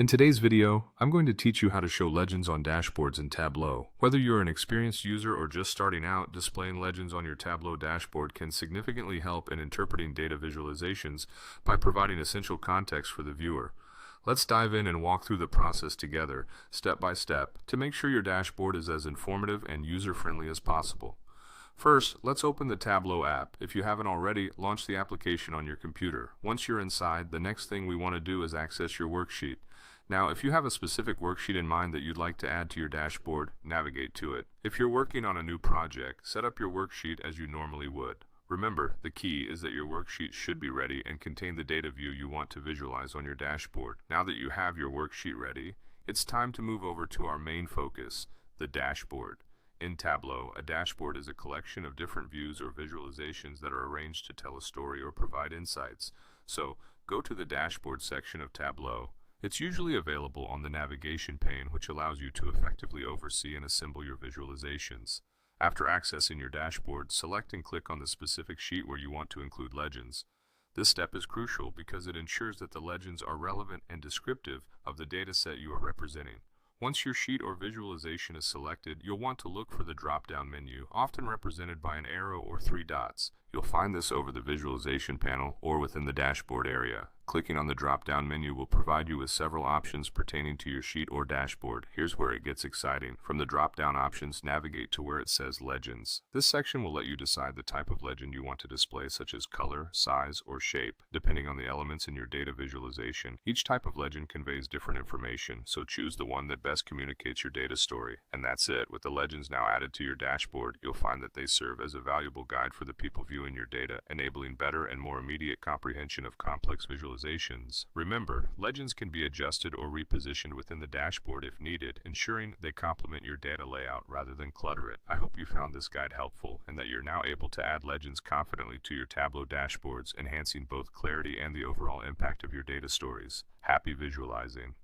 In today's video, I'm going to teach you how to show legends on dashboards in Tableau. Whether you're an experienced user or just starting out, displaying legends on your Tableau dashboard can significantly help in interpreting data visualizations by providing essential context for the viewer. Let's dive in and walk through the process together, step by step, to make sure your dashboard is as informative and user-friendly as possible. First, let's open the Tableau app. If you haven't already, launch the application on your computer. Once you're inside, the next thing we want to do is access your worksheet. Now, if you have a specific worksheet in mind that you'd like to add to your dashboard, navigate to it. If you're working on a new project, set up your worksheet as you normally would. Remember, the key is that your worksheet should be ready and contain the data view you want to visualize on your dashboard. Now that you have your worksheet ready, it's time to move over to our main focus, the dashboard. In Tableau, a dashboard is a collection of different views or visualizations that are arranged to tell a story or provide insights. So, go to the dashboard section of Tableau. It's usually available on the navigation pane, which allows you to effectively oversee and assemble your visualizations. After accessing your dashboard, select and click on the specific sheet where you want to include legends. This step is crucial because it ensures that the legends are relevant and descriptive of the data set you are representing. Once your sheet or visualization is selected, you'll want to look for the drop-down menu, often represented by an arrow or 3 dots. You'll find this over the visualization panel or within the dashboard area. Clicking on the drop-down menu will provide you with several options pertaining to your sheet or dashboard. Here's where it gets exciting. From the drop-down options, navigate to where it says Legends. This section will let you decide the type of legend you want to display, such as color, size, or shape, depending on the elements in your data visualization. Each type of legend conveys different information, so choose the one that best communicates your data story. And that's it. With the legends now added to your dashboard, you'll find that they serve as a valuable guide for the people viewing your data, enabling better and more immediate comprehension of complex visualizations. Remember, legends can be adjusted or repositioned within the dashboard if needed, ensuring they complement your data layout rather than clutter it. I hope you found this guide helpful and that you're now able to add legends confidently to your Tableau dashboards, enhancing both clarity and the overall impact of your data stories. Happy visualizing!